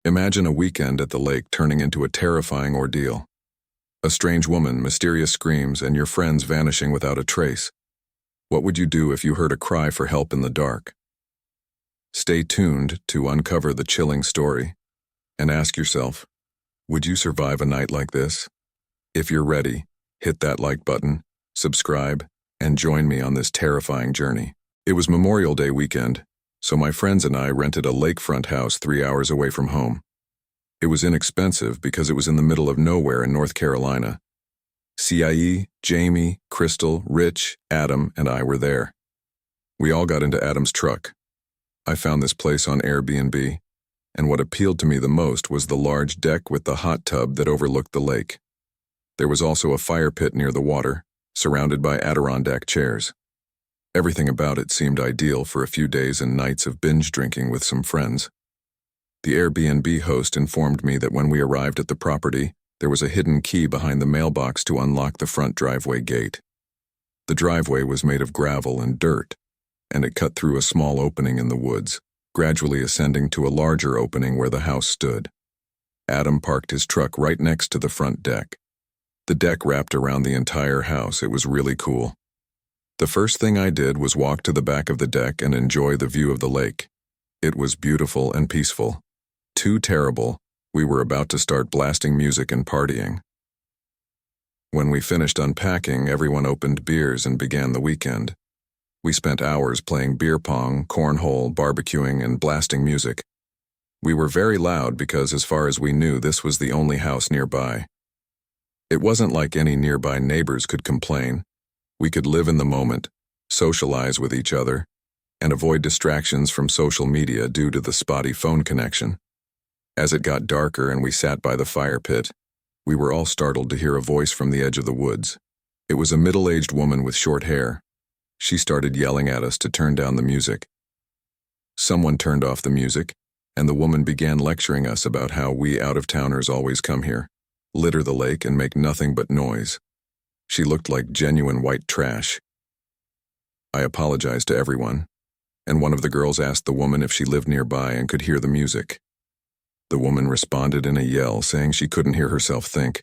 Imagine a weekend at the lake turning into a terrifying ordeal. A strange woman, mysterious screams, and your friends vanishing without a trace. What would you do if you heard a cry for help in the dark? Stay tuned to uncover the chilling story, and ask yourself, would you survive a night like this? If you're ready, hit that like button, subscribe, and join me on this terrifying journey. It was Memorial Day weekend, so my friends and I rented a lakefront house 3 hours away from home. It was inexpensive because it was in the middle of nowhere in North Carolina. CIE, Jamie, Crystal, Rich, Adam, and I were there. We all got into Adam's truck. I found this place on Airbnb, and what appealed to me the most was the large deck with the hot tub that overlooked the lake. There was also a fire pit near the water, surrounded by Adirondack chairs. Everything about it seemed ideal for a few days and nights of binge drinking with some friends. The Airbnb host informed me that when we arrived at the property, there was a hidden key behind the mailbox to unlock the front driveway gate. The driveway was made of gravel and dirt, and it cut through a small opening in the woods, gradually ascending to a larger opening where the house stood. Adam parked his truck right next to the front deck. The deck wrapped around the entire house. It was really cool. The first thing I did was walk to the back of the deck and enjoy the view of the lake. It was beautiful and peaceful. Too terrible, we were about to start blasting music and partying. When we finished unpacking, everyone opened beers and began the weekend. We spent hours playing beer pong, cornhole, barbecuing, and blasting music. We were very loud because, as far as we knew, this was the only house nearby. It wasn't like any nearby neighbors could complain. We could live in the moment, socialize with each other, and avoid distractions from social media due to the spotty phone connection. As it got darker and we sat by the fire pit, we were all startled to hear a voice from the edge of the woods. It was a middle-aged woman with short hair. She started yelling at us to turn down the music. Someone turned off the music, and the woman began lecturing us about how we out-of-towners always come here, litter the lake, and make nothing but noise. She looked like genuine white trash. I apologized to everyone, and one of the girls asked the woman if she lived nearby and could hear the music. The woman responded in a yell, saying she couldn't hear herself think.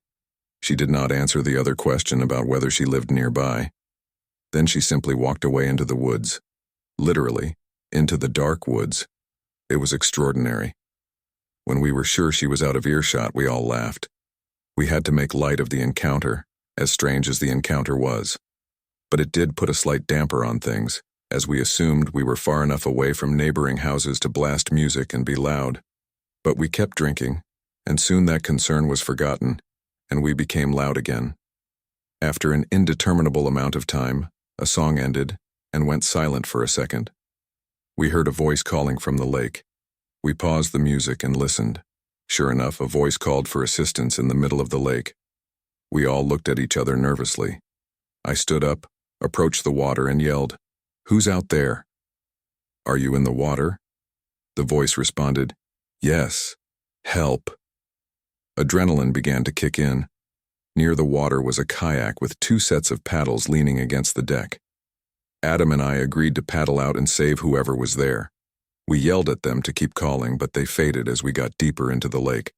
She did not answer the other question about whether she lived nearby. Then she simply walked away into the woods. Literally, into the dark woods. It was extraordinary. When we were sure she was out of earshot, we all laughed. We had to make light of the encounter, as strange as the encounter was. But it did put a slight damper on things, as we assumed we were far enough away from neighboring houses to blast music and be loud. But we kept drinking, and soon that concern was forgotten, and we became loud again. After an indeterminable amount of time, a song ended and went silent for a second. We heard a voice calling from the lake. We paused the music and listened. Sure enough, a voice called for assistance in the middle of the lake. We all looked at each other nervously. I stood up, approached the water, and yelled, "Who's out there?" "Are you in the water?" The voice responded, "Yes. Help." Adrenaline began to kick in. Near the water was a kayak with 2 sets of paddles leaning against the deck. Adam and I agreed to paddle out and save whoever was there. We yelled at them to keep calling, but they faded as we got deeper into the lake.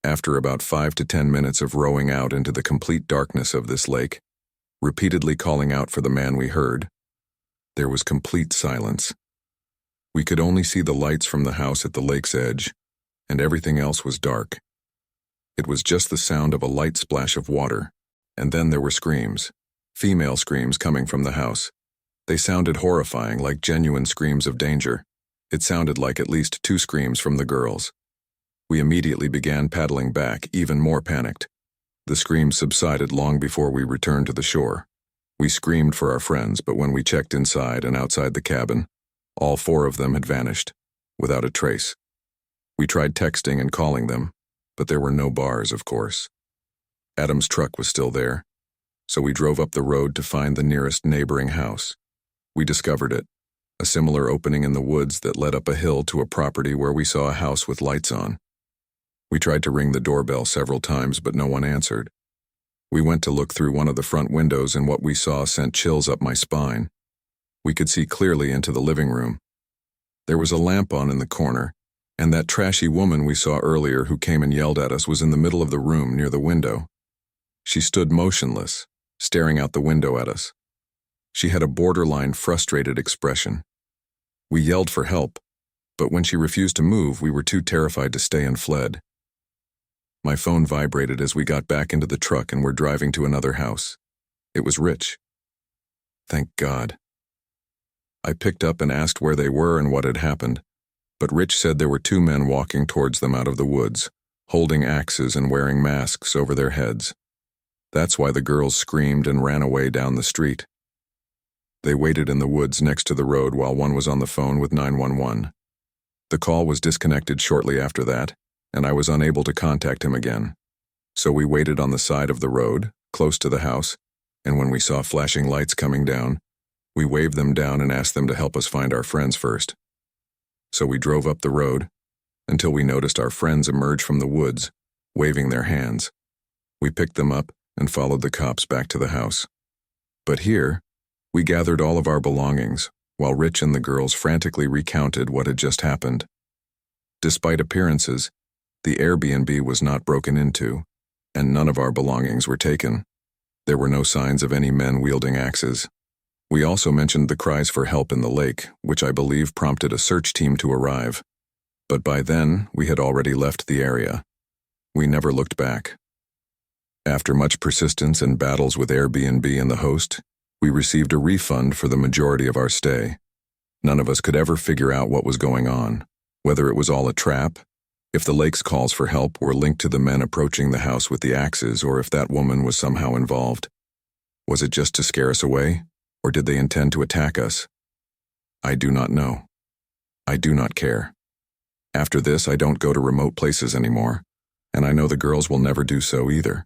After about 5 to 10 minutes of rowing out into the complete darkness of this lake, repeatedly calling out for the man we heard, there was complete silence. We could only see the lights from the house at the lake's edge, and everything else was dark. It was just the sound of a light splash of water, and then there were screams, female screams coming from the house. They sounded horrifying, like genuine screams of danger. It sounded like at least 2 screams from the girls. We immediately began paddling back, even more panicked. The screams subsided long before we returned to the shore. We screamed for our friends, but when we checked inside and outside the cabin, all 4 of them had vanished, without a trace. We tried texting and calling them, but there were no bars, of course. Adam's truck was still there, so we drove up the road to find the nearest neighboring house. We discovered it, a similar opening in the woods that led up a hill to a property where we saw a house with lights on. We tried to ring the doorbell several times, but no one answered. We went to look through one of the front windows, and what we saw sent chills up my spine. We could see clearly into the living room. There was a lamp on in the corner, And that trashy woman we saw earlier who came and yelled at us was in the middle of the room near the window. She stood motionless, staring out the window at us. She had a borderline frustrated expression. We yelled for help, but when she refused to move, we were too terrified to stay and fled. My phone vibrated as we got back into the truck and were driving to another house. It was Rich. Thank God. I picked up and asked where they were and what had happened, but Rich said there were two men walking towards them out of the woods, holding axes and wearing masks over their heads. That's why the girls screamed and ran away down the street. They waited in the woods next to the road while one was on the phone with 911. The call was disconnected shortly after that, and I was unable to contact him again. So we waited on the side of the road, close to the house, and when we saw flashing lights coming down, we waved them down and asked them to help us find our friends first. So we drove up the road until we noticed our friends emerge from the woods, waving their hands. We picked them up and followed the cops back to the house. But here, we gathered all of our belongings, while Rich and the girls frantically recounted what had just happened. Despite appearances, the Airbnb was not broken into, and none of our belongings were taken. There were no signs of any men wielding axes. We also mentioned the cries for help in the lake, which I believe prompted a search team to arrive. But by then, we had already left the area. We never looked back. After much persistence and battles with Airbnb and the host, we received a refund for the majority of our stay. None of us could ever figure out what was going on, whether it was all a trap, if the lake's calls for help were linked to the men approaching the house with the axes, or if that woman was somehow involved. Was it just to scare us away, or did they intend to attack us? I do not know. I do not care. After this, I don't go to remote places anymore, and I know the girls will never do so either.